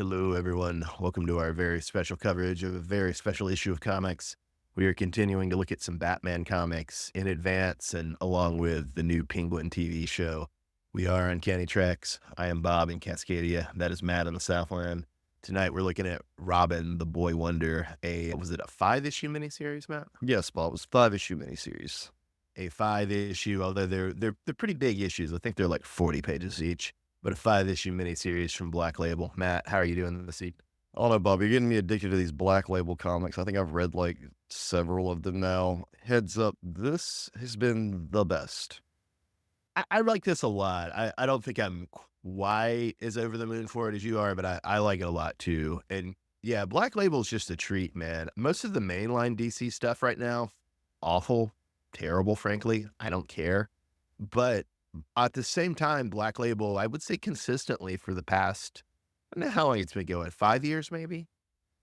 Hello, everyone. Welcome to our very special coverage of a very special issue of comics. We are continuing to look at some Batman comics in advance and along with the new Penguin TV show. We are Uncanny Treks. I am Bob in Cascadia. That is Matt in the Southland. Tonight we're looking at Robin, the Boy Wonder. Was it a 5-issue miniseries, Matt? Yes, Bob. It was 5-issue miniseries. A 5-issue, although they're pretty big issues. I think they're like 40 pages each, but a 5-issue miniseries from Black Label. Matt, how are you doing this evening? I don't know, Bob. You're getting me addicted to these Black Label comics. I think I've read like several of them now. Heads up, this has been the best. I like this a lot. I don't think I'm quite as over the moon for it as you are, but I like it a lot too. And yeah, Black Label is just a treat, man. Most of the mainline DC stuff right now, awful, terrible, frankly. I don't care. But at the same time, Black Label, I would say consistently for the past, I don't know how long it's been going, 5 years maybe?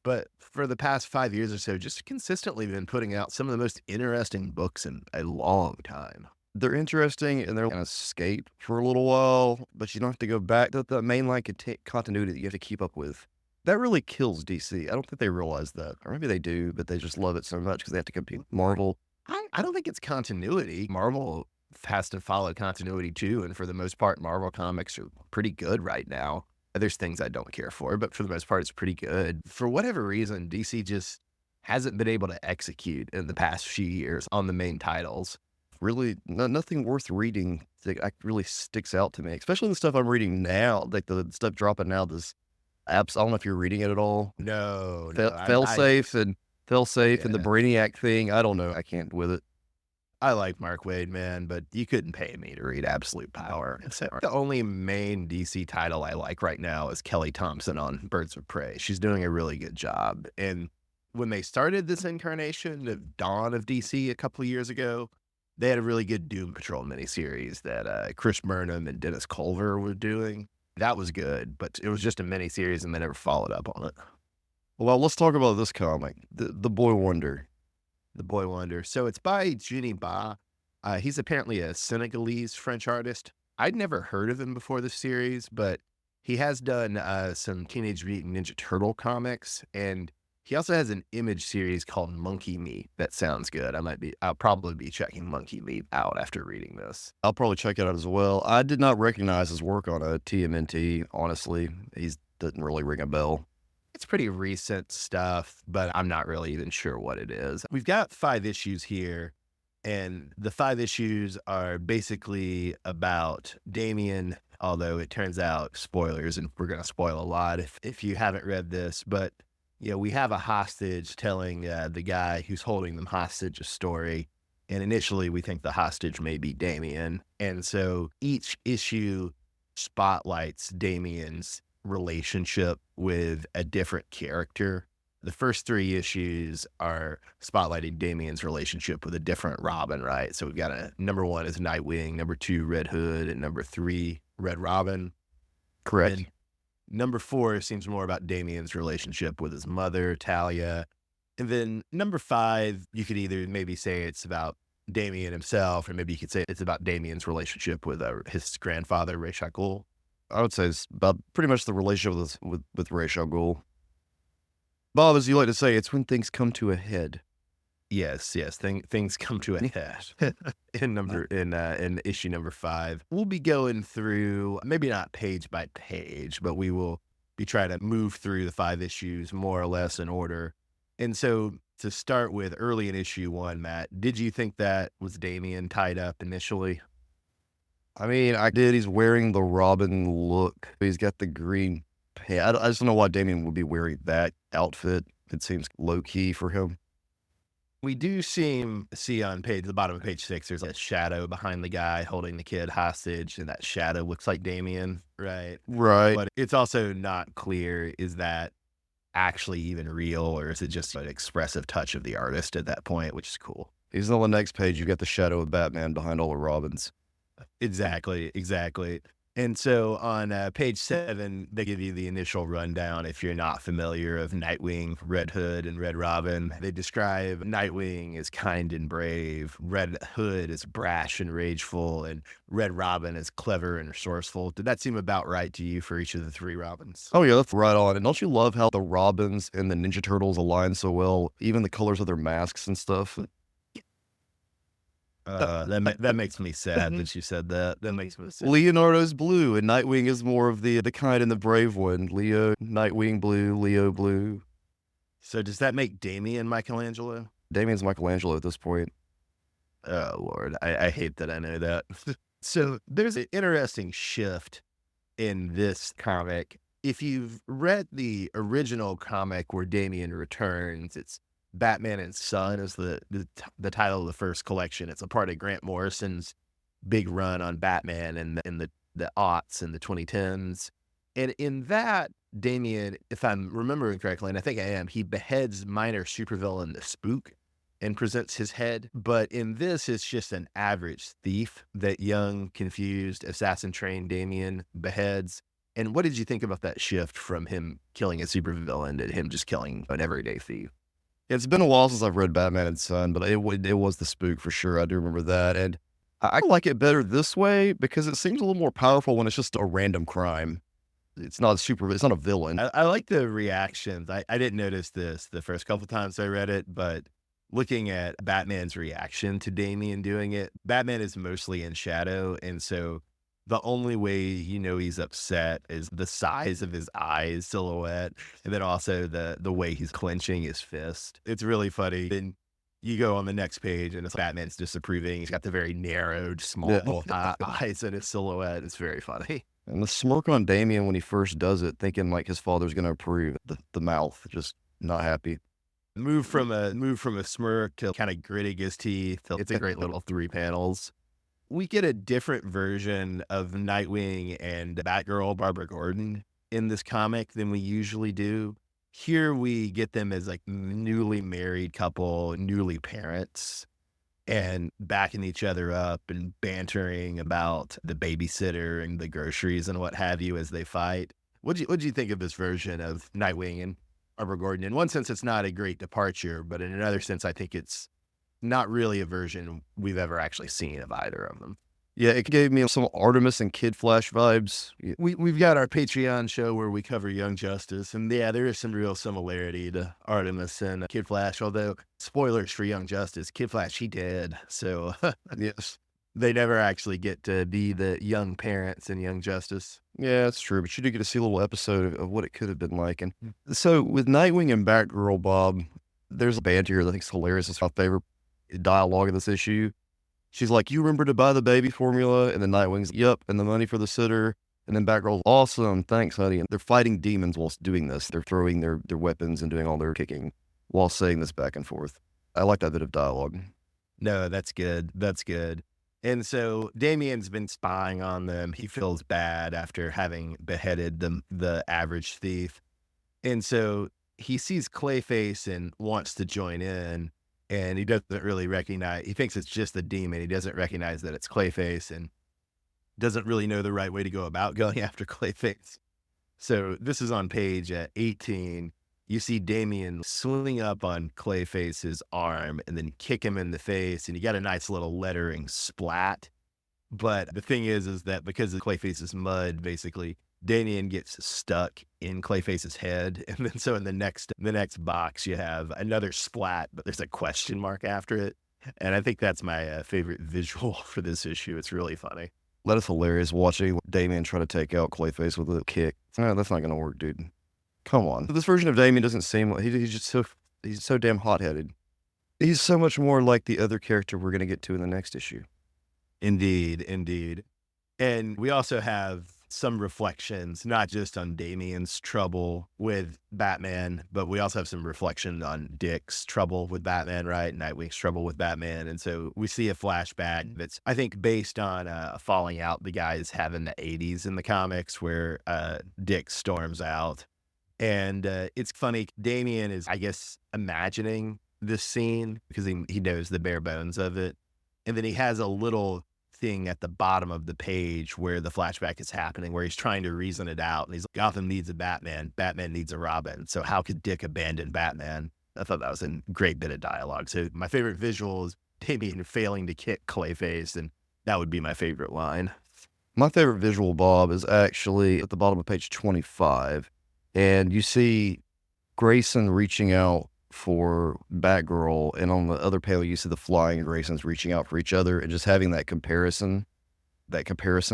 But for the past 5 years or so, just consistently been putting out some of the most interesting books in a long time. They're interesting and they're going to skate for a little while, but you don't have to go back to the mainline continuity that you have to keep up with. That really kills DC. I don't think they realize that. Or maybe they do, but they just love it so much because they have to compete with Marvel. I don't think it's continuity. Marvel has to follow continuity too, and for the most part, Marvel comics are pretty good right now. There's things I don't care for, but for the most part, it's pretty good. For whatever reason, DC just hasn't been able to execute in the past few years on the main titles. Really, nothing worth reading that really sticks out to me, especially the stuff I'm reading now, like the stuff dropping now. This apps, I don't know if you're reading it at all. No, Failsafe and the Yeah. Brainiac thing. I don't know. I can't with it. I like Mark Waid, man, but you couldn't pay me to read Absolute Power. The only main DC title I like right now is Kelly Thompson on Birds of Prey. She's doing a really good job. And when they started this incarnation of Dawn of DC a couple of years ago, they had a really good Doom Patrol miniseries that Chris Burnham and Dennis Culver were doing. That was good, but it was just a miniseries and they never followed up on it. Well, let's talk about this comic, the Boy Wonder. The Boy Wonder. So it's by Juni Ba. He's apparently a Senegalese French artist. I'd never heard of him before this series, but he has done some Teenage Mutant Ninja Turtle comics, and he also has an Image series called Monkey Meat. That sounds good. I'll probably be checking Monkey Meat out after reading this. I'll probably check it out as well. I did not recognize his work on a TMNT, honestly. He doesn't really ring a bell. It's pretty recent stuff, but I'm not really even sure what it is. We've got 5 issues here, and the 5 issues are basically about Damien, although it turns out, spoilers, and we're going to spoil a lot if you haven't read this, but we have a hostage telling the guy who's holding them hostage a story, and initially we think the hostage may be Damien, and so each issue spotlights Damien's relationship with a different character. The first 3 issues are spotlighting Damien's relationship with a different Robin, right? So we've got number 1 is Nightwing, number 2, Red Hood, and number 3, Red Robin. Correct. And number 4 seems more about Damien's relationship with his mother, Talia. And then number 5, you could either maybe say it's about Damien himself, or maybe you could say it's about Damien's relationship with his grandfather, Ra's al Ghul. I would say it's about pretty much the relationship with Ra's al Ghul. Bob, as you like to say, it's when things come to a head. Yes, things come to a head in issue number 5. We'll be going through, maybe not page by page, but we will be trying to move through the 5 issues more or less in order. And so to start with, early in issue 1, Matt, did you think that was Damien tied up initially? I mean, I did. He's wearing the Robin look. He's got the green pants. I just don't know why Damien would be wearing that outfit. It seems low key for him. We do see on the bottom of page 6, there's a shadow behind the guy holding the kid hostage, and that shadow looks like Damien, right? Right. But it's also not clear, is that actually even real, or is it just an expressive touch of the artist at that point, which is cool. He's on the next page. You got the shadow of Batman behind all the Robins. Exactly. And so on page 7, they give you the initial rundown if you're not familiar of Nightwing, Red Hood, and Red Robin. They describe Nightwing as kind and brave, Red Hood as brash and rageful, and Red Robin as clever and resourceful. Did that seem about right to you for each of the 3 Robins? Oh yeah, that's right on. And don't you love how the Robins and the Ninja Turtles align so well? Even the colors of their masks and stuff. That makes me sad that you said that. That makes me sad. Leonardo's blue, and Nightwing is more of the kind and the brave one. Leo, Nightwing blue, Leo blue. So does that make Damian Michelangelo? Damien's Michelangelo at this point. Oh, Lord. I hate that I know that. So there's an interesting shift in this comic. If you've read the original comic where Damian returns, it's Batman and Son is the title of the first collection. It's a part of Grant Morrison's big run on Batman in the aughts and the 2010s. And in that, Damian, if I'm remembering correctly, and I think I am, he beheads minor supervillain the Spook and presents his head. But in this, it's just an average thief that young, confused, assassin-trained Damian beheads. And what did you think about that shift from him killing a supervillain to him just killing an everyday thief? It's been a while since I've read Batman and Son, but it was the Spook for sure. I do remember that, and I like it better this way because it seems a little more powerful when it's just a random crime. It's not it's not a villain. I like the reactions. I didn't notice this the first couple times I read it, but looking at Batman's reaction to Damian doing it, Batman is mostly in shadow, and so the only way you know he's upset is the size of his eyes silhouette, and then also the way he's clenching his fist. It's really funny. Then you go on the next page, and it's Batman's disapproving. He's got the very narrowed, small eyes in his silhouette. It's very funny. And the smirk on Damien when he first does it, thinking like his father's going to approve. The mouth, just not happy. Move from a smirk to kind of gritting his teeth. It's a great little 3 panels. We get a different version of Nightwing and Batgirl, Barbara Gordon, in this comic than we usually do. Here we get them as like newly married couple, newly parents, and backing each other up and bantering about the babysitter and the groceries and what have you as they fight. What'd you think of this version of Nightwing and Barbara Gordon? In one sense, it's not a great departure, but in another sense, I think it's not really a version we've ever actually seen of either of them. Yeah, it gave me some Artemis and Kid Flash vibes. We've got our Patreon show where we cover Young Justice, and yeah, there is some real similarity to Artemis and Kid Flash, although spoilers for Young Justice, Kid Flash, he dead. So Yes. they never actually get to be the young parents in Young Justice. Yeah, it's true. But you do get to see a little episode of what it could have been like. And so with Nightwing and Batgirl, Bob, there's a banter that I think is hilarious. It's my favorite dialogue of this issue. She's like, "You remember to buy the baby formula?" And then Nightwing's, "Yep." And the money for the sitter. And then Batgirl's, "Awesome. Thanks, honey." And they're fighting demons whilst doing this. They're throwing their weapons and doing all their kicking while saying this back and forth. I like that bit of dialogue. No, that's good. That's good. And so Damien's been spying on them. He feels bad after having beheaded the average thief. And so he sees Clayface and wants to join in, and he doesn't really recognize, he thinks it's just a demon. He doesn't recognize that it's Clayface and doesn't really know the right way to go about going after Clayface. So this is on page 18. You see Damien swing up on Clayface's arm and then kick him in the face, and you got a nice little lettering splat. But the thing is that because of Clayface's mud, basically, Damien gets stuck in Clayface's head, and then so in the next box you have another splat, but there's a question mark after it, and I think that's my favorite visual for this issue. It's really funny. That is hilarious watching Damien try to take out Clayface with a kick. Oh, that's not going to work, dude. Come on. This version of Damien doesn't seem like he's just he's so damn hot-headed. He's so much more like the other character we're going to get to in the next issue. Indeed, indeed. And we also have some reflections, not just on Damien's trouble with Batman, but we also have some reflection on Dick's trouble with Batman, right? Nightwing's trouble with Batman. And so we see a flashback that's, I think, based on a falling out the guys have in the 80s in the comics where Dick storms out. And it's funny, Damien is, I guess, imagining this scene because he knows the bare bones of it. And then he has a little thing at the bottom of the page where the flashback is happening, where he's trying to reason it out. And he's like, Gotham needs a Batman. Batman needs a Robin. So how could Dick abandon Batman? I thought that was a great bit of dialogue. So my favorite visual is Damian failing to kick Clayface, and that would be my favorite line. My favorite visual, Bob, is actually at the bottom of page 25. And you see Grayson reaching out for Batgirl, and on the other panel, you see the Flying Graysons reaching out for each other, and just having that comparison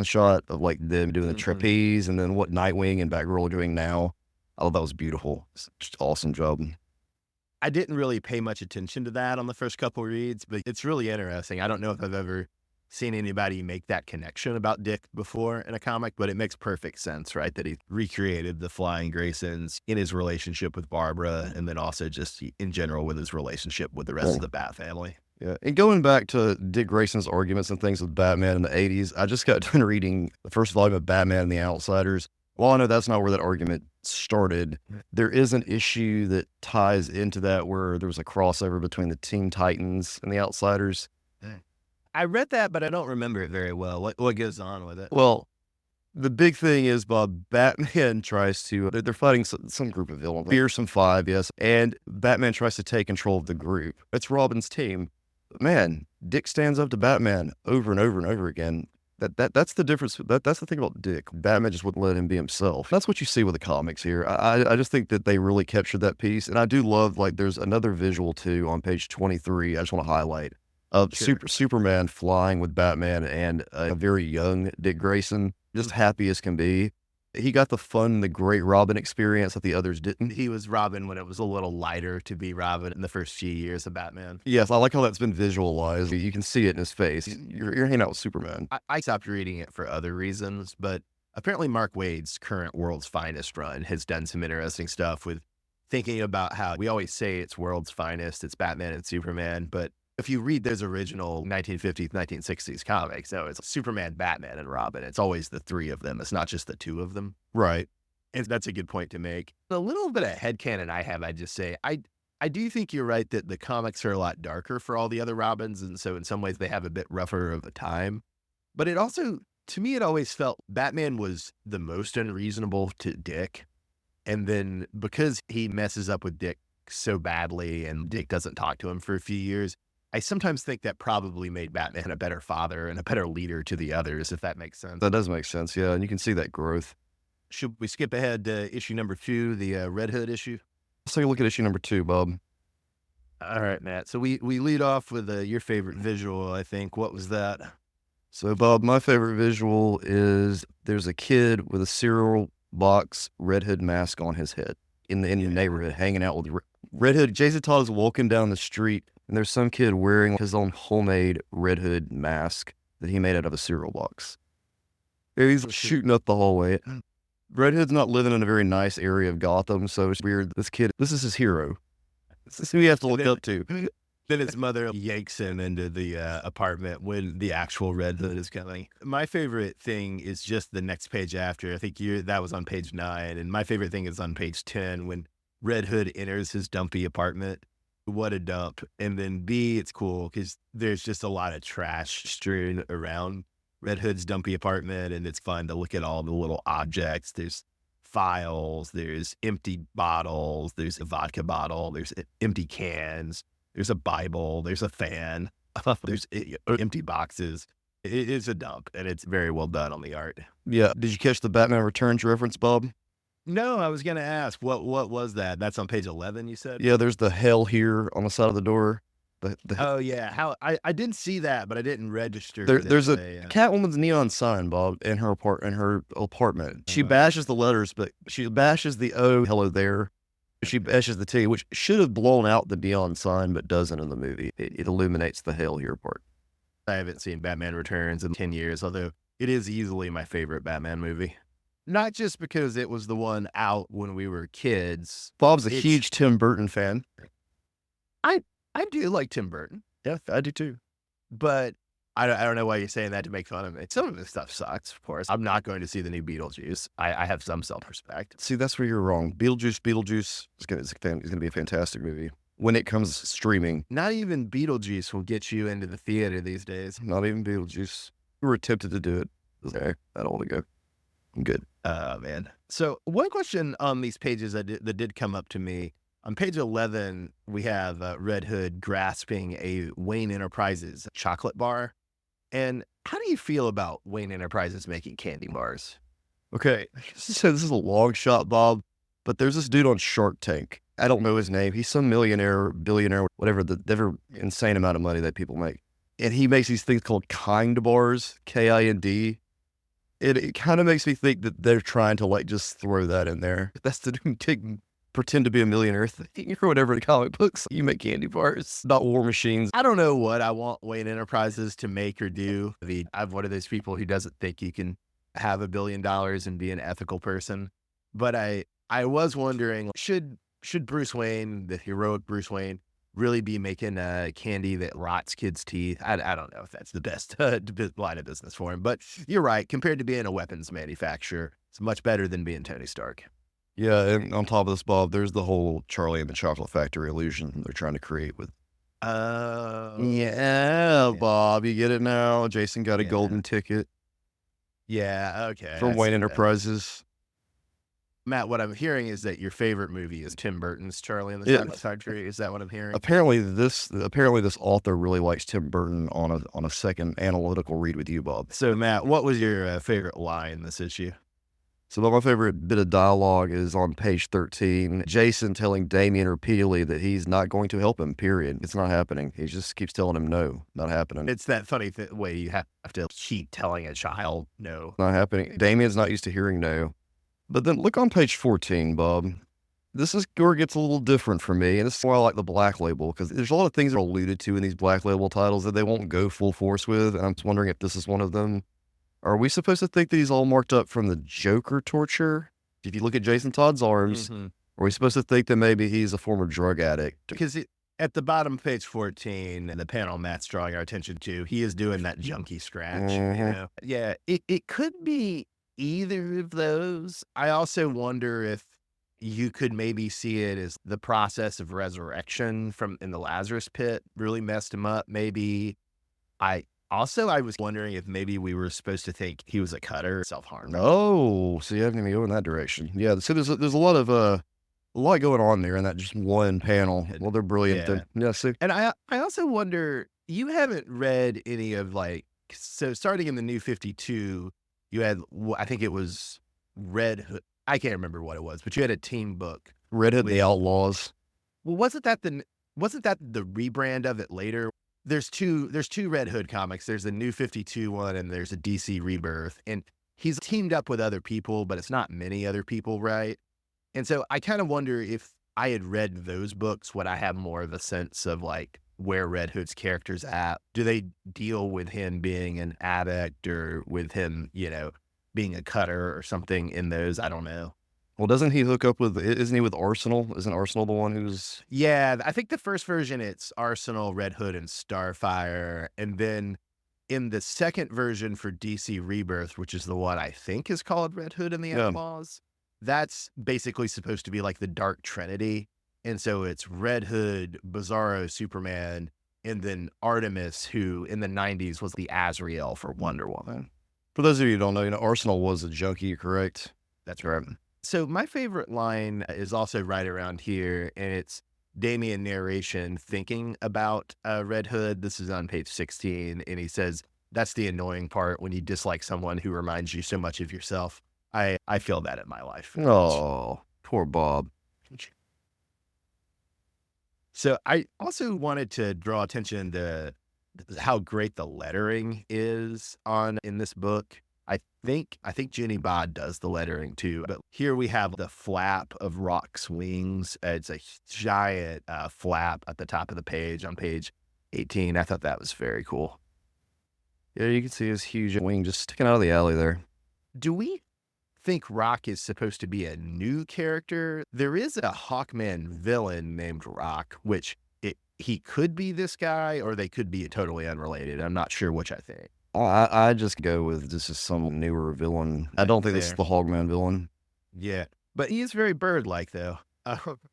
shot of like them doing the trapeze and then what Nightwing and Batgirl are doing now. I thought that was beautiful. It's just awesome job. I didn't really pay much attention to that on the first couple reads, but it's really interesting. I don't know if I've ever seen anybody make that connection about Dick before in a comic, but it makes perfect sense, right? That he recreated the Flying Graysons in his relationship with Barbara, and then also just in general with his relationship with the rest of the Bat family. Yeah, and going back to Dick Grayson's arguments and things with Batman in the 80s, I just got done reading the first volume of Batman and the Outsiders. While I know that's not where that argument started, there is an issue that ties into that where there was a crossover between the Teen Titans and the Outsiders. I read that, but I don't remember it very well. What goes on with it? Well, the big thing is, Bob, Batman tries to, they're fighting some group of villains, Fearsome Five, yes, and Batman tries to take control of the group. It's Robin's team. Man, Dick stands up to Batman over and over and over again. That's the difference. That's the thing about Dick. Batman just wouldn't let him be himself. That's what you see with the comics here. I just think that they really captured that piece, and I do love, like, there's another visual too on page 23. I just want to highlight of Superman flying with Batman and a very young Dick Grayson, just happy as can be. He got the fun, the great Robin experience that the others didn't. He was Robin when it was a little lighter to be Robin in the first few years of Batman. Yes, I like how that's been visualized. You can see it in his face. You're hanging out with Superman. I stopped reading it for other reasons, but apparently Mark Waid's current World's Finest run has done some interesting stuff with thinking about how we always say it's World's Finest, it's Batman and Superman, but if you read those original 1950s, 1960s comics, no, it's Superman, Batman, and Robin. It's always the three of them. It's not just the two of them. Right. And that's a good point to make. A little bit of headcanon I have, I'd just say, I do think you're right that the comics are a lot darker for all the other Robins, and so in some ways they have a bit rougher of a time. But it also, to me, it always felt Batman was the most unreasonable to Dick. And then because he messes up with Dick so badly and Dick doesn't talk to him for a few years, I sometimes think that probably made Batman a better father and a better leader to the others, if that makes sense. That does make sense, yeah, and you can see that growth. Should we skip ahead to issue number 2, the Red Hood issue? Let's take a look at issue number 2, Bob. All right, Matt. So we lead off with your favorite visual, I think. What was that? So, Bob, my favorite visual is there's a kid with a cereal box Red Hood mask on his head in the neighborhood, hanging out with Red Hood. Jason Todd is walking down the street, and there's some kid wearing his own homemade Red Hood mask that he made out of a cereal box. He's shooting up the hallway. Red Hood's not living in a very nice area of Gotham, so it's weird. This kid, this is his hero. This is who he has to look up to. Then his mother yanks him into the apartment when the actual Red Hood is coming. My favorite thing is just the next page after. I think that was on page 9, and my favorite thing is on page 10 when Red Hood enters his dumpy apartment. What a dump. And then B, it's cool because there's just a lot of trash strewn around Red Hood's dumpy apartment, and it's fun to look at all the little objects. There's files, there's empty bottles, there's a vodka bottle, there's empty cans, there's a Bible, there's a fan, there's empty boxes. It is a dump, and it's very well done on the art. Yeah. Did you catch the Batman Returns reference, Bob? No, I was going to ask, what was that? That's on page 11, you said? Yeah, there's the hell here on the side of the door. Oh, yeah. How I didn't see that, but I didn't register. There's a Catwoman's neon sign, Bob, in her apartment. She bashes the letters, but she bashes the O, hello there. She bashes the T, which should have blown out the neon sign, but doesn't in the movie. It illuminates the hell here part. I haven't seen Batman Returns in 10 years, although it is easily my favorite Batman movie. Not just because it was the one out when we were kids. Bob's a huge Tim Burton fan. I do like Tim Burton. Yeah, I do too. But I don't know why you're saying that to make fun of me. Some of his stuff sucks, of course. I'm not going to see the new Beetlejuice. I have some self-respect. See, that's where you're wrong. Beetlejuice is going to be a fantastic movie when it comes streaming. Not even Beetlejuice will get you into the theater these days. Not even Beetlejuice. We were tempted to do it. Okay, I don't want to go. I'm good. Oh, man. So one question on these pages that did come up to me. On page 11, we have Red Hood grasping a Wayne Enterprises chocolate bar. And how do you feel about Wayne Enterprises making candy bars? Okay, so this is a long shot, Bob, but there's this dude on Shark Tank. I don't know his name. He's some millionaire, billionaire, whatever, the ever insane amount of money that people make. And he makes these things called kind bars, Kind. It kind of makes me think that they're trying to like just throw that in there. That's the pretend to be a millionaire thing or whatever in comic books. You make candy bars, not war machines. I don't know what I want Wayne Enterprises to make or do. I'm one of those people who doesn't think you can have $1 billion and be an ethical person. But I was wondering, should Bruce Wayne, the heroic Bruce Wayne, really be making candy that rots kids' teeth? I don't know if that's the best line of business for him. But you're right. Compared to being a weapons manufacturer, it's much better than being Tony Stark. Yeah, and on top of this, Bob, there's the whole Charlie and the Chocolate Factory illusion they're trying to create with. Oh, Yeah, yeah. Bob, you get it now. Jason got a Yeah. golden ticket Yeah, okay. from I Wayne see that. Enterprises. Matt, what I'm hearing is that your favorite movie is Tim Burton's Charlie and the Yeah. Chocolate Factory. Is that what I'm hearing? Apparently, this author really likes Tim Burton on a second analytical read with you, Bob. So, Matt, what was your favorite line this issue? So my favorite bit of dialogue is on page 13. Jason telling Damien repeatedly that he's not going to help him, period. It's not happening. He just keeps telling him no, not happening. It's that funny way you have to keep telling a child no. Not happening. Damien's not used to hearing no. But then look on page 14, Bob. This is where it gets a little different for me, and this is why I like the Black Label, because there's a lot of things that are alluded to in these Black Label titles that they won't go full force with, and I'm just wondering if this is one of them. Are we supposed to think that he's all marked up from the Joker torture? If you look at Jason Todd's arms, are we supposed to think that maybe he's a former drug addict? Because at the bottom of page 14, and the panel Matt's drawing our attention to, he is doing that junkie scratch. Yeah, it could be either of those. I also wonder if you could maybe see it as the process of resurrection from in the Lazarus pit really messed him up. Maybe I was wondering if maybe we were supposed to think he was a cutter, self-harm. Oh, so you haven't even go in that direction. Yeah, so there's a lot of a lot going on there in that just one panel. Well, they're brilliant. Yeah. Yeah, see, And I also wonder, you haven't read any of so starting in the New 52, you had, I think it was Red Hood. I can't remember what it was, but you had a team book. Red Hood and the Outlaws. Well, wasn't that the rebrand of it later? There's two Red Hood comics. There's the New 52 one and there's a DC Rebirth. And he's teamed up with other people, but it's not many other people, right? And so I kind of wonder if I had read those books, would I have more of a sense of like where Red Hood's character's at? Do they deal with him being an addict or with him, being a cutter or something in those? I don't know. Well, doesn't he hook up with, isn't he with Arsenal? Isn't Arsenal the one who's... Yeah, I think the first version, it's Arsenal, Red Hood, and Starfire. And then in the second version for DC Rebirth, which is the one I think is called Red Hood and the Outlaws, that's basically supposed to be like the Dark Trinity. And so it's Red Hood, Bizarro, Superman, and then Artemis, who in the 90s was the Azrael for Wonder Woman. For those of you who don't know, Arsenal was a junkie, correct? That's right. So my favorite line is also right around here, and it's Damian narration thinking about Red Hood. This is on page 16, and he says, that's the annoying part when you dislike someone who reminds you so much of yourself. I feel that in my life. Oh, poor Bob. So I also wanted to draw attention to how great the lettering is in this book. I think Jenny Bod does the lettering too, but here we have the flap of Rock's wings. It's a giant flap at the top of the page on page 18. I thought that was very cool. Yeah, you can see his huge wing just sticking out of the alley there. Do we think Rock is supposed to be a new character? There is a Hawkman villain named Rock, which he could be this guy or they could be totally unrelated. I'm not sure which I think. I just go with this is some newer villain. I don't think this is the Hogman villain. Yeah, but he is very bird-like, though.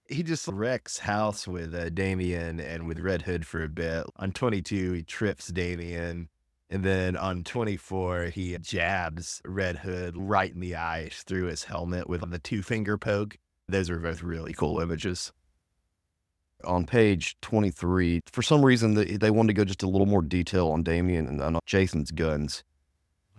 He just wrecks house with Damian and with Red Hood for a bit. On 22, he trips Damian, And then on 24, he jabs Red Hood right in the eye through his helmet with the two-finger poke. Those are both really cool images. On page 23, for some reason, they wanted to go just a little more detail on Damien and on Jason's guns.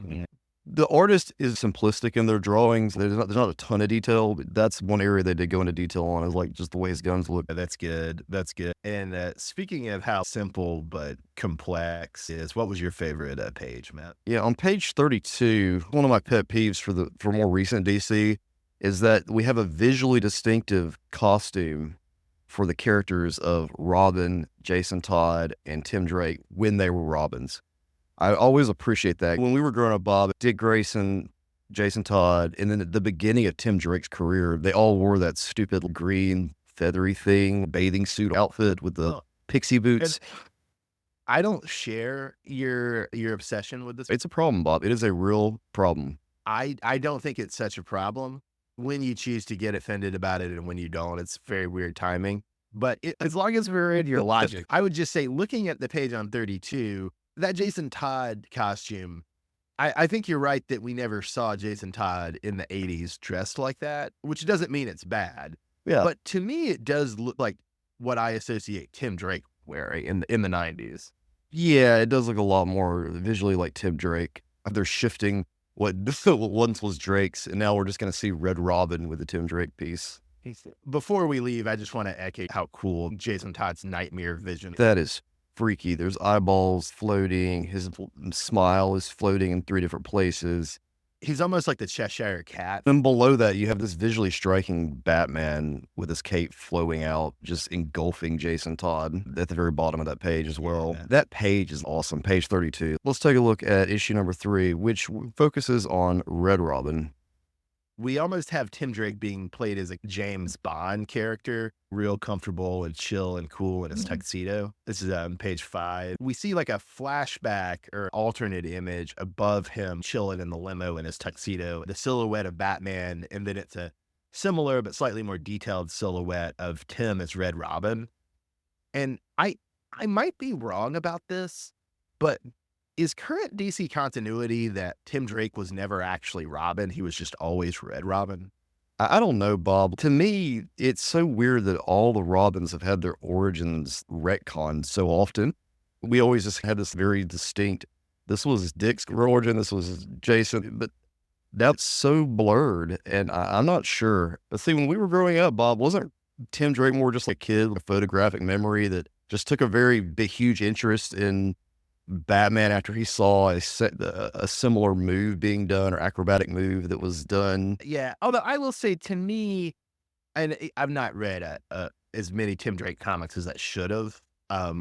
Mhm. The artist is simplistic in their drawings. There's not a ton of detail, but that's one area they did go into detail on, is like just the way his guns look. That's good. That's good. And speaking of how simple but complex is, what was your favorite page, Matt? Yeah, on page 32, one of my pet peeves for more recent DC is that we have a visually distinctive costume for the characters of Robin, Jason Todd, and Tim Drake when they were Robins. I always appreciate that. When we were growing up, Bob, Dick Grayson, Jason Todd, and then at the beginning of Tim Drake's career, they all wore that stupid green feathery thing, bathing suit outfit with the Oh, pixie boots. I don't share your obsession with this. It's a problem, Bob. It is a real problem. I don't think it's such a problem when you choose to get offended about it and when you don't. It's very weird timing. But as long as we're in your logic, I would just say, looking at the page on 32, that Jason Todd costume, I think you're right that we never saw Jason Todd in the 80s dressed like that, which doesn't mean it's bad. Yeah. But to me, it does look like what I associate Tim Drake wearing in the 90s. Yeah, it does look a lot more visually like Tim Drake. They're shifting what once was Drake's, and now we're just going to see Red Robin with the Tim Drake piece. Before we leave, I just want to echo how cool Jason Todd's nightmare vision. That is freaky. There's eyeballs floating. His smile is floating in 3 different places. He's almost like the Cheshire Cat. Then below that, you have this visually striking Batman with his cape flowing out, just engulfing Jason Todd at the very bottom of that page as well. Yeah. That page is awesome. Page 32. Let's take a look at issue number 3, which focuses on Red Robin. We almost have Tim Drake being played as a James Bond character, real comfortable and chill and cool in his tuxedo. This is page 5. We see like a flashback or alternate image above him chilling in the limo in his tuxedo, the silhouette of Batman, and then it's a similar but slightly more detailed silhouette of Tim as Red Robin. And I might be wrong about this, but is current DC continuity that Tim Drake was never actually Robin? He was just always Red Robin? I don't know, Bob. To me, it's so weird that all the Robins have had their origins retconned so often. We always just had this very distinct, this was Dick's origin, this was Jason, but that's so blurred, and I'm not sure. But see, when we were growing up, Bob, wasn't Tim Drake more just like a kid with a photographic memory that just took a very big, huge interest in Batman after he saw a similar move being done, or acrobatic move that was done? Yeah. Although I will say, to me, and I've not read as many Tim Drake comics as I should have.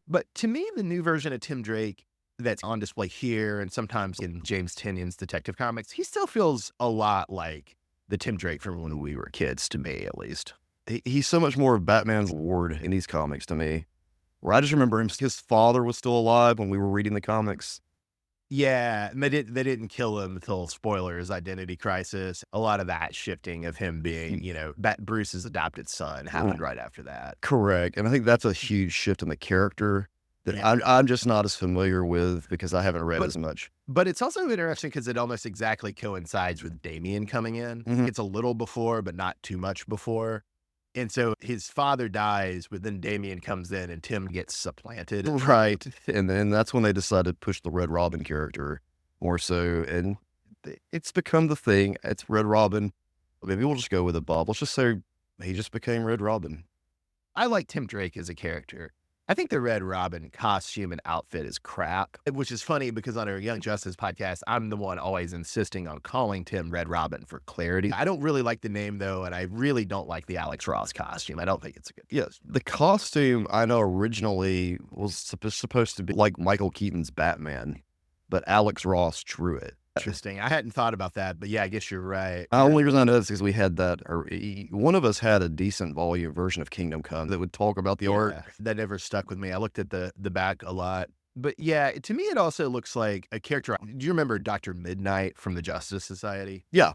But to me, the new version of Tim Drake that's on display here and sometimes in James Tynion's Detective Comics, he still feels a lot like the Tim Drake from when we were kids, to me, at least. He's so much more of Batman's ward in these comics to me. Where I just remember his father was still alive when we were reading the comics. Yeah, and they didn't kill him until, spoilers, Identity Crisis. A lot of that shifting of him being, Bruce's adopted son happened right after that. Correct. And I think that's a huge shift in the character that Yeah. I'm just not as familiar with because I haven't read as much. But it's also interesting because it almost exactly coincides with Damien coming in. Mhm. It's a little before, but not too much before. And so his father dies, but then Damien comes in and Tim gets supplanted. Right. And then that's when they decided to push the Red Robin character more so. And it's become the thing. It's Red Robin. Maybe we'll just go with it, Bob. Let's just say he just became Red Robin. I like Tim Drake as a character. I think the Red Robin costume and outfit is crap, which is funny because on our Young Justice podcast, I'm the one always insisting on calling Tim Red Robin for clarity. I don't really like the name, though, and I really don't like the Alex Ross costume. I don't think it's a good. Yes. The costume I know originally was supposed to be like Michael Keaton's Batman, but Alex Ross drew it. Interesting. I hadn't thought about that, but yeah, I guess you're right. The only reason I know this is because we had that, or one of us had a decent volume version of Kingdom Come that would talk about the art. That never stuck with me. I looked at the back a lot. But yeah, to me, it also looks like a character. Do you remember Dr. Midnight from the Justice Society? Yeah.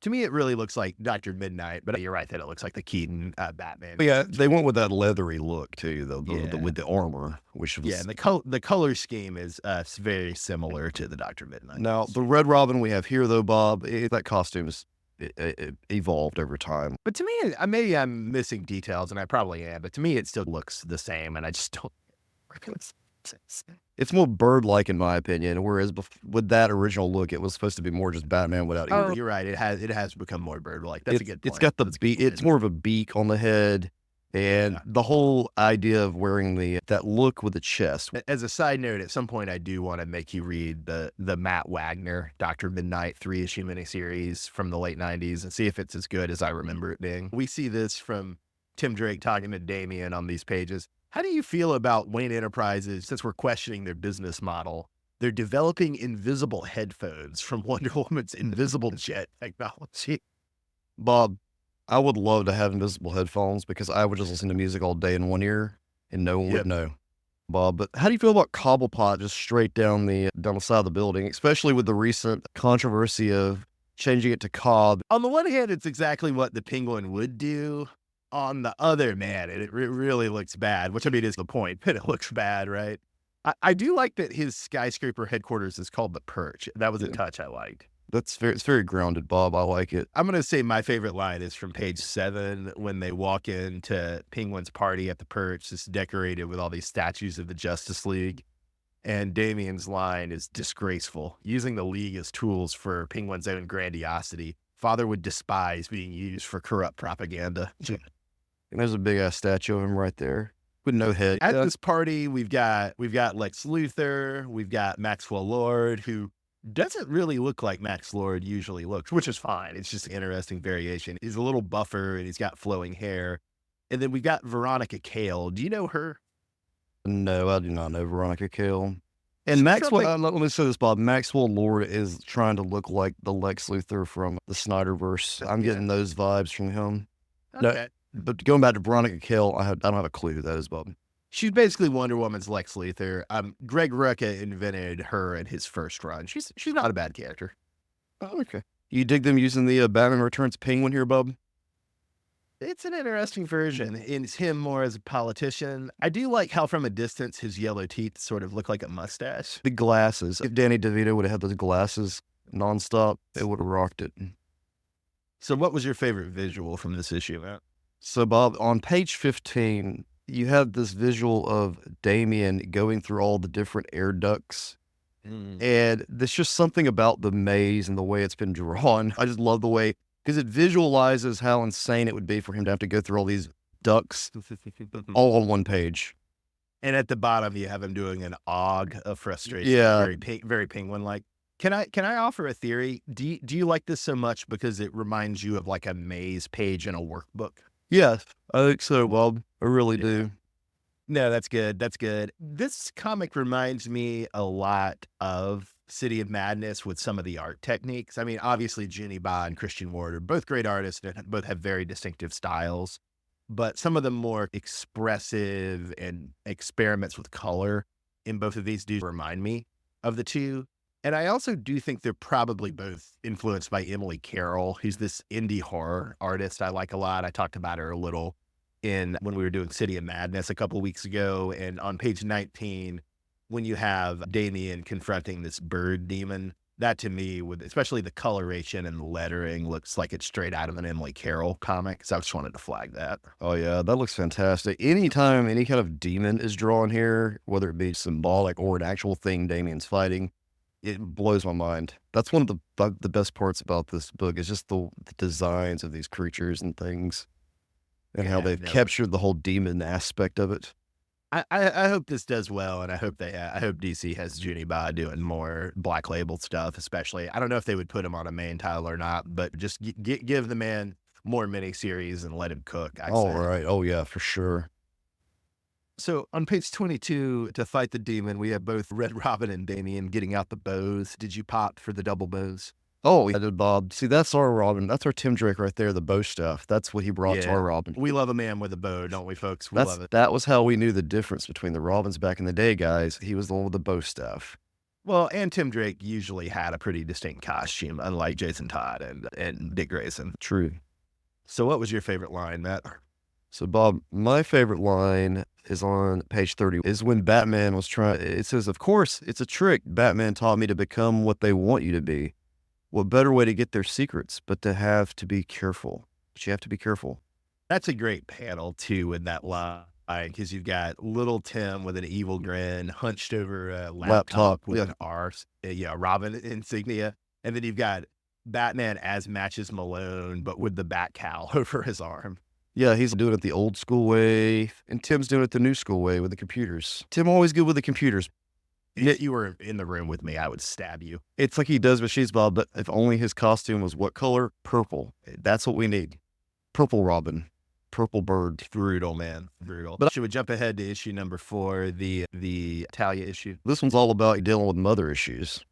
To me, it really looks like Dr. Midnight, but you're right that it looks like the Keaton Batman. But yeah, they went with that leathery look too, Yeah. with the armor, which Yeah, was and the color scheme is very similar to the Dr. Midnight now the costume. Red Robin we have here though, Bob. That costume is it evolved over time. But to me, maybe I'm missing details, and I probably am, but to me, it still looks the same, and I just don't really sense. It's more bird-like in my opinion, whereas with that original look, it was supposed to be more just Batman without Oh, ears. you're right. It has become more bird-like. That's a good It's point. got the That's a good beak. point. It's more of a beak on the head, and Yeah. the whole idea of wearing that look with the chest. As a side note, at some point, I do want to make you read the Matt Wagner Dr. Midnight 3-issue miniseries from the late 90s and see if it's as good as I remember it being. We see this from Tim Drake talking to Damian on these pages. How do you feel about Wayne Enterprises, since we're questioning their business model? They're developing invisible headphones from Wonder Woman's invisible jet technology. Bob, I would love to have invisible headphones because I would just listen to music all day in one ear and no one would Yep. know. Bob, but how do you feel about Cobblepot just straight down the side of the building, especially with the recent controversy of changing it to Cobb? On the one hand, it's exactly what the Penguin would do. On the other, man, it really looks bad, which I mean is the point, but it looks bad, right? I do like that his skyscraper headquarters is called the Perch. That was a Yeah. touch I liked. It's very grounded, Bob. I like it. I'm going to say my favorite line is from page 7 when they walk into Penguin's party at the Perch. It's decorated with all these statues of the Justice League. And Damian's line is disgraceful. Using the League as tools for Penguin's own grandiosity. Father would despise being used for corrupt propaganda. And there's a big ass statue of him right there with no head. At this party, we've got Lex Luthor, we've got Maxwell Lord, who doesn't really look like Max Lord usually looks, which is fine. It's just an interesting variation. He's a little buffer and he's got flowing hair. And then we've got Veronica Cale. Do you know her? No, I do not know Veronica Cale. And She's Maxwell, something- let me say this, Bob. Maxwell Lord is trying to look like the Lex Luthor from the Snyderverse. I'm getting those vibes from him. No, Okay. but going back to Veronica Cale, I don't have a clue who that is, Bob. She's basically Wonder Woman's Lex Luthor. Greg Rucka invented her in his first run. She's not a bad character. Oh, okay. You dig them using the Batman Returns Penguin here, Bob? It's an interesting version. It's him more as a politician. I do like how from a distance his yellow teeth sort of look like a mustache. The glasses. If Danny DeVito would have had those glasses nonstop, it would have rocked it. So what was your favorite visual from this issue, Matt? So, Bob, on page 15, you have this visual of Damien going through all the different air ducts. And there's just something about the maze and the way it's been drawn. I just love the way, because it visualizes how insane it would be for him to have to go through all these ducts all on one page. And at the bottom, you have him doing an og of frustration. Yeah. Very penguin-like. Can I offer a theory? Do you like this so much because it reminds you of like a maze page in a workbook? Yes, I think so, Bob. I really do. No, that's good. That's good. This comic reminds me a lot of City of Madness with some of the art techniques. I mean, obviously, Ginny Ba and Christian Ward are both great artists and both have very distinctive styles, but some of the more expressive and experiments with color in both of these do remind me of the two. And I also do think they're probably both influenced by Emily Carroll, who's this indie horror artist I like a lot. I talked about her a little when we were doing City of Madness a couple of weeks ago. And on page 19, when you have Damien confronting this bird demon, that to me, with especially the coloration and the lettering, looks like it's straight out of an Emily Carroll comic. So I just wanted to flag that. Oh, yeah, that looks fantastic. Anytime any kind of demon is drawn here, whether it be symbolic or an actual thing Damien's fighting, it blows my mind. That's one of the best parts about this book is just the designs of these creatures and things and how Yeah, they've no. captured the whole demon aspect of it. I hope this does well, and I hope DC has Junie Ba doing more Black Label stuff, especially. I don't know if they would put him on a main title or not, but just give the man more miniseries and let him cook. All right. Oh, yeah, for sure. So on page 22, to fight the demon, we have both Red Robin and Damien getting out the bows. Did you pop for the double bows? Oh, yeah, did Bob. See, that's our Robin. That's our Tim Drake right there, the bow stuff. That's what he brought to Yeah. our Robin. We love a man with a bow, don't we, folks? Love it. That was how we knew the difference between the Robins back in the day, guys. He was the one with the bow stuff. Well, and Tim Drake usually had a pretty distinct costume, unlike Jason Todd and Dick Grayson. True. So what was your favorite line, Matt? So, Bob, my favorite line is on page 30, is when Batman was trying, it says, "Of course, it's a trick. Batman taught me to become what they want you to be. What better way to get their secrets, but to be careful. But you have to be careful." That's a great panel too in that line because you've got little Tim with an evil grin, hunched over a laptop with yeah. an Robin insignia, and then you've got Batman as Matches Malone, but with the bat cowl over his arm. Yeah, he's doing it the old school way, and Tim's doing it the new school way with the computers. Tim always good with the computers. If you were in the room with me, I would stab you. It's like he does machines, Bob, but if only his costume was what color? Purple. That's what we need. Purple Robin. Purple Bird. Brutal, man. Brutal. But Should we jump ahead to issue number 4, the Talia issue? This one's all about dealing with mother issues.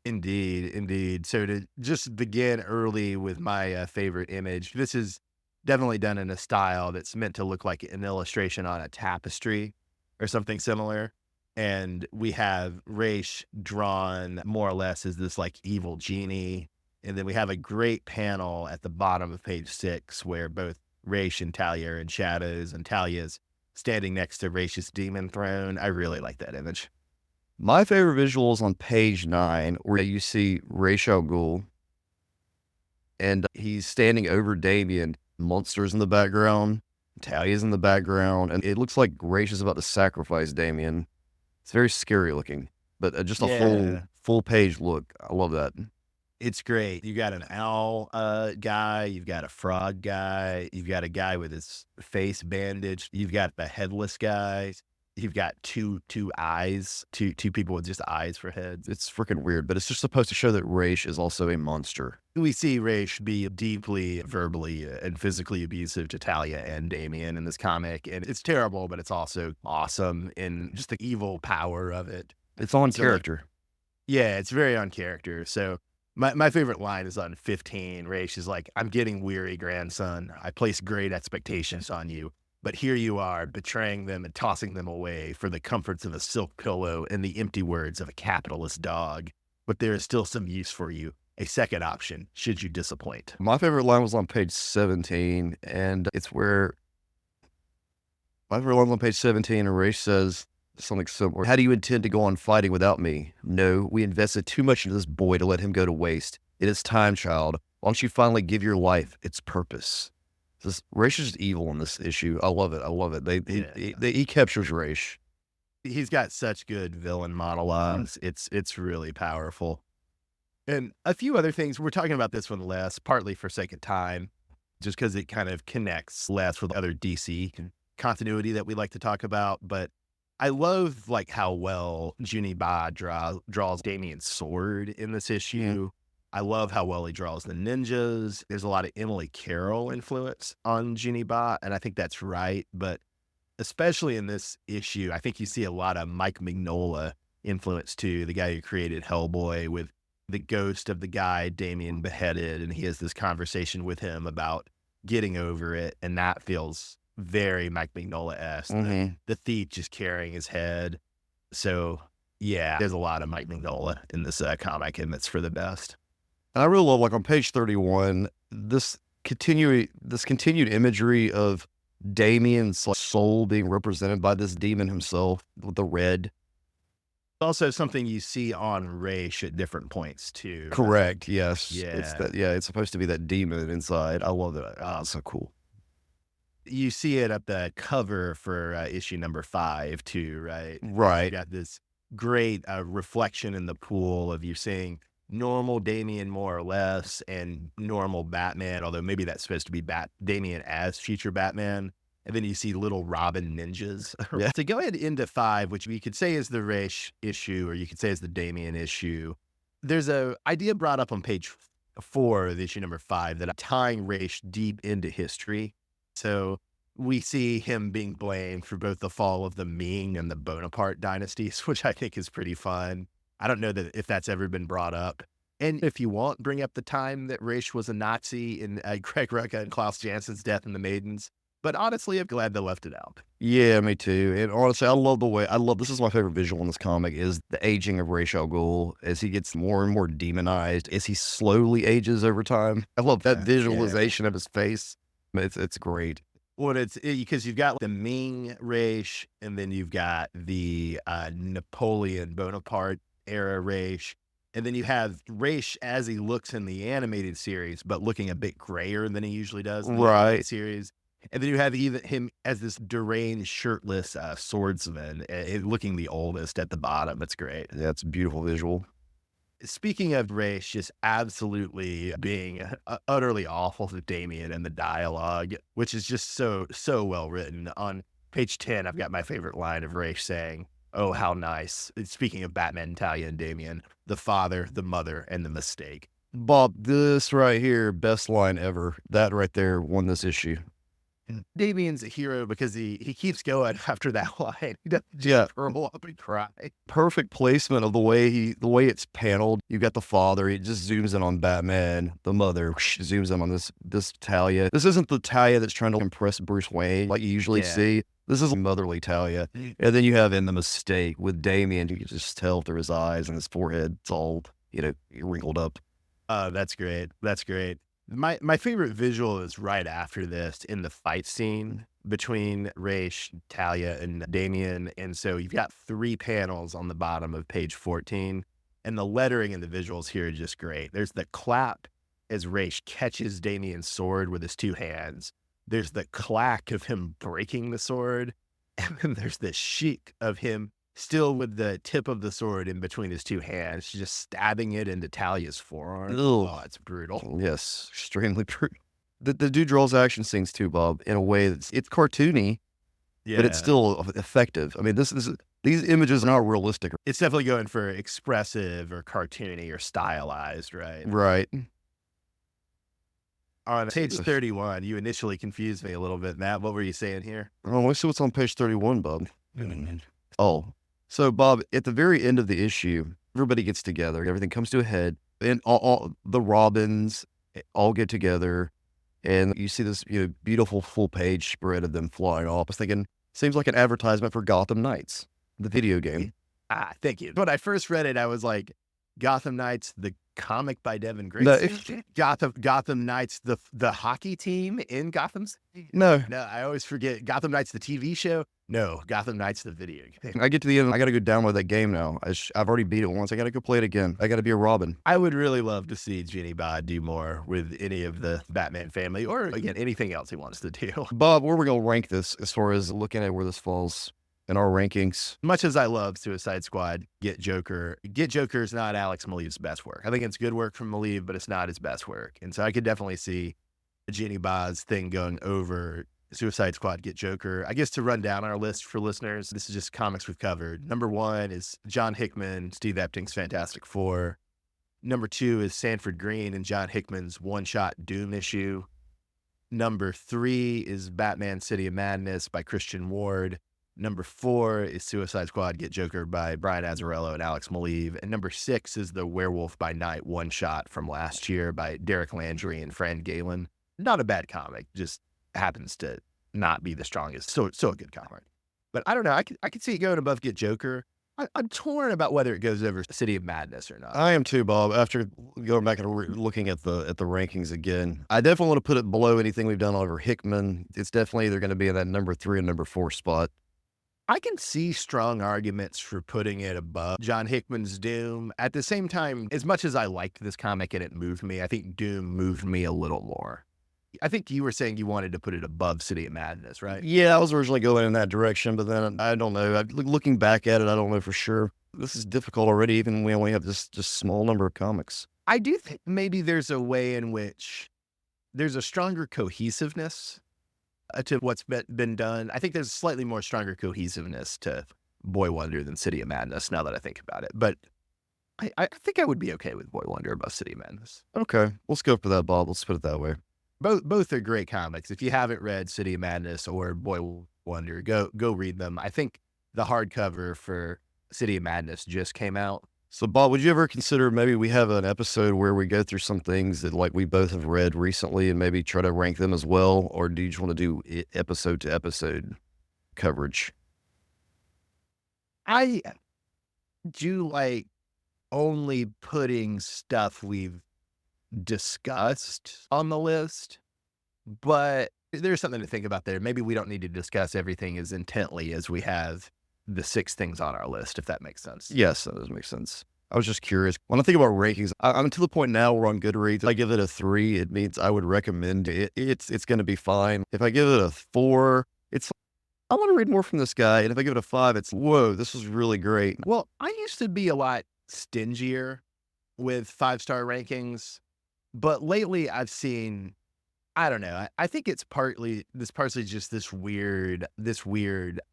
Indeed, indeed. So to just begin early with my favorite image, this is definitely done in a style that's meant to look like an illustration on a tapestry or something similar. And we have Raish drawn more or less as this like evil genie. And then we have a great panel at the bottom of page 6 where both Raish and Talia are in shadows, and Talia's standing next to Raish's demon throne. I really like that image. My favorite visual is on page 9, where you see Ra's al Ghul, and he's standing over Damien. Monsters in the background, Talia's in the background, and it looks like Ra's is about to sacrifice Damien. It's very scary looking, but just a full page look. I love that. It's great. You got an owl guy, you've got a frog guy, you've got a guy with his face bandaged, you've got the headless guy, you've got two eyes, two people with just eyes for heads. It's freaking weird, but it's just supposed to show that Ra's is also a monster. We see Raish be deeply verbally and physically abusive to Talia and Damien in this comic, and it's terrible, but it's also awesome in just the evil power of it. It's on character. Yeah, it's very on character. So my favorite line is on 15. Raish is like, "I'm getting weary, grandson. I place great expectations on you, but here you are betraying them and tossing them away for the comforts of a silk pillow and the empty words of a capitalist dog. But there is still some use for you. A second option, should you disappoint." My favorite line was on page 17, and it's where my favorite line was on page 17, and Ra's says something similar. "How do you intend to go on fighting without me? No, we invested too much into this boy to let him go to waste. It is time, child. Why don't you finally give your life its purpose?" Ra's is evil in this issue. I love it. I love it. He captures Ra's. He's got such good villain monologues. It's really powerful. And a few other things. We're talking about this one less, partly for sake of time, just because it kind of connects less with other DC continuity that we like to talk about. But I love like how well Junie Ba draws Damien's sword in this issue. I love how well he draws the ninjas. There's a lot of Emily Carroll influence on Junie Ba, and I think that's right. But especially in this issue, I think you see a lot of Mike Mignola influence too, the guy who created Hellboy, with the ghost of the guy Damien beheaded, and he has this conversation with him about getting over it, and that feels very Mike Mignola-esque. The thief just carrying his head. So yeah, there's a lot of Mike Mignola in this comic, and it's for the best. And I really love, like on page 31, this continued imagery of Damien's soul being represented by this demon himself with the red. Also something you see on Raish at different points too. Correct. Yes. Yeah. It's supposed to be that demon inside. I love that. Oh, it's so cool. You see it at the cover for issue number 5 too, right? Right. You got this great reflection in the pool of you seeing normal Damien more or less and normal Batman, although maybe that's supposed to be Damien as future Batman. And then you see little Robin ninjas. Yeah. To go ahead into 5, which we could say is the Raish issue, or you could say is the Damien issue. There's a idea brought up on page 4 of issue number 5 that I'm tying Raish deep into history. So we see him being blamed for both the fall of the Ming and the Bonaparte dynasties, which I think is pretty fun. I don't know that if that's ever been brought up. And if you want, bring up the time that Raish was a Nazi in Greg Rucka and Klaus Janssen's Death and the Maidens. But honestly, I'm glad they left it out. Yeah, me too. And honestly, I love this is my favorite visual in this comic is the aging of Ra's al Ghul as he gets more and more demonized as he slowly ages over time. I love that Yeah. visualization of his face. It's great. Well, it's because you've got the Ming Reich, and then you've got the Napoleon Bonaparte era Reich, and then you have Reich as he looks in the animated series, but looking a bit grayer than he usually does in the animated Right. series. And then you have even him as this deranged, shirtless swordsman, looking the oldest at the bottom. It's great. Yeah, it's a beautiful visual. Speaking of race, just absolutely being utterly awful to Damien and the dialogue, which is just so well written. On page 10, I've got my favorite line of Race saying, "Oh, how nice." Speaking of Batman, Talia, and Damien, the father, the mother, and the mistake. Bob, this right here, best line ever. That right there won this issue. Damien's a hero because he keeps going after that line. He doesn't Yeah. just curl up and cry. Perfect placement of the way it's paneled. You got the father, it just zooms in on Batman. The mother zooms in on this Talia. This isn't the Talia that's trying to impress Bruce Wayne like you usually Yeah. see. This is a motherly Talia. And then you have in the mistake with Damien, you can just tell through his eyes and his forehead. It's all, wrinkled up. Oh, that's great. That's great. My favorite visual is right after this in the fight scene between Raish, Talia, and Damien. And so you've got 3 panels on the bottom of page 14, and the lettering and the visuals here are just great. There's the clap as Raish catches Damien's sword with his 2 hands. There's the clack of him breaking the sword, and then there's the shriek of him still with the tip of the sword in between his 2 hands, just stabbing it into Talia's forearm. Ugh. Oh, it's brutal. Yes, extremely brutal. The dude draws action scenes too, Bob, in a way it's cartoony, but it's still effective. I mean, these images are not realistic. It's definitely going for expressive or cartoony or stylized, right? Right. On page 31, you initially confused me a little bit, Matt. What were you saying here? Oh, let's see what's on page 31, Bob. Oh, so Bob, at the very end of the issue, everybody gets together. Everything comes to a head, and all the Robins all get together, and you see this beautiful full page spread of them flying off. I was thinking, seems like an advertisement for Gotham Knights, the video game. Ah, thank you. When I first read it, I was like, Gotham Knights, the comic by Devin No, Grayson. Gotham Knights, the hockey team in Gotham City. no. No, I always forget. Gotham Knights, the TV show. No, Gotham Knights, the video game. I get to the end, I got to go download that game now. I've already beat it once. I got to go play it again. I got to be a Robin. I would really love to see Jenny Bod do more with any of the Batman family, or again, anything else he wants to do. Bob, where are we going to rank this as far as looking at where this falls in our rankings? Much as I love Suicide Squad, Get Joker is not Alex Maleev's best work. I think it's good work from Maleev, but it's not his best work. And so I could definitely see Jenny Bod's thing going over Suicide Squad, Get Joker. I guess to run down our list for listeners, this is just comics we've covered. Number 1 is John Hickman, Steve Epting's Fantastic Four. Number 2 is Sanford Green and John Hickman's one-shot Doom issue. Number 3 is Batman City of Madness by Christian Ward. Number 4 is Suicide Squad, Get Joker by Brian Azzarello and Alex Maleev. And number 6 is the Werewolf by Night one-shot from last year by Derek Landry and Fran Galen. Not a bad comic, just happens to not be the strongest. So a good comic. But I don't know. I could see it going above Get Joker. I'm torn about whether it goes over City of Madness or not. I am too, Bob. After going back and looking at the rankings again, I definitely want to put it below anything we've done over Hickman. It's definitely either going to be in that number 3 and number 4 spot. I can see strong arguments for putting it above John Hickman's Doom. At the same time, as much as I liked this comic and it moved me, I think Doom moved me a little more. I think you were saying you wanted to put it above City of Madness, right? Yeah, I was originally going in that direction, but then I don't know. Looking back at it, I don't know for sure. This is difficult already, even when we only have this just small number of comics. I do think maybe there's a way in which there's a stronger cohesiveness to what's been done. I think there's slightly more stronger cohesiveness to Boy Wonder than City of Madness, now that I think about it. But I think I would be okay with Boy Wonder above City of Madness. Okay, let's go for that, Bob. Let's put it that way. Both are great comics. If you haven't read City of Madness or Boy Wonder, go read them. I think the hardcover for City of Madness just came out, So, Bob, would you ever consider maybe we have an episode where we go through some things that like we both have read recently and maybe try to rank them as well? Or do you just want to do episode to episode coverage? I do like only putting stuff we've discussed on the list, but there's something to think about there. Maybe we don't need to discuss everything as intently as we have the 6 things on our list, if that makes sense. Yes, that does make sense. I was just curious. When I think about rankings, I'm to the point now where on Goodreads, if I give it a 3, it means I would recommend it. It's going to be fine. If I give it a 4, it's I want to read more from this guy. And if I give it a 5, it's whoa, this was really great. Well, I used to be a lot stingier with 5-star rankings, but lately I've seen, I don't know. I think it's partially just this weird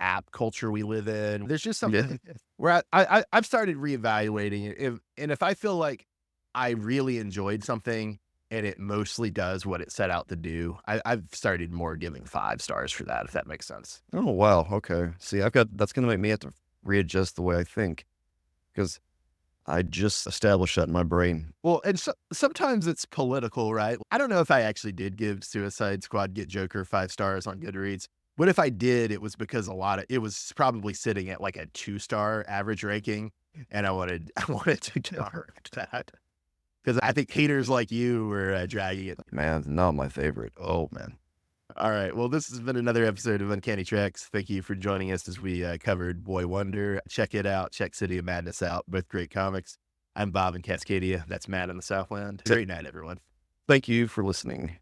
app culture we live in. There's just Yeah. something where I've started reevaluating it. If I feel like I really enjoyed something and it mostly does what it set out to do, I've started more giving 5 stars for that, if that makes sense. Oh, wow. Okay. See, that's going to make me have to readjust the way I think because I just established that in my brain. Well, and sometimes it's political, right? I don't know if I actually did give Suicide Squad Get Joker 5 stars on Goodreads. But if I did, it was because it was probably sitting at like a 2-star average ranking, and I wanted I wanted to correct that because I think haters like you were dragging it. Man, not my favorite. Oh, man. All right, well, this has been another episode of Uncanny Treks. Thank you for joining us as we covered Boy Wonder. Check it out. Check City of Madness out. Both great comics. I'm Bob in Cascadia. That's Matt in the Southland. Great night, everyone. Thank you for listening.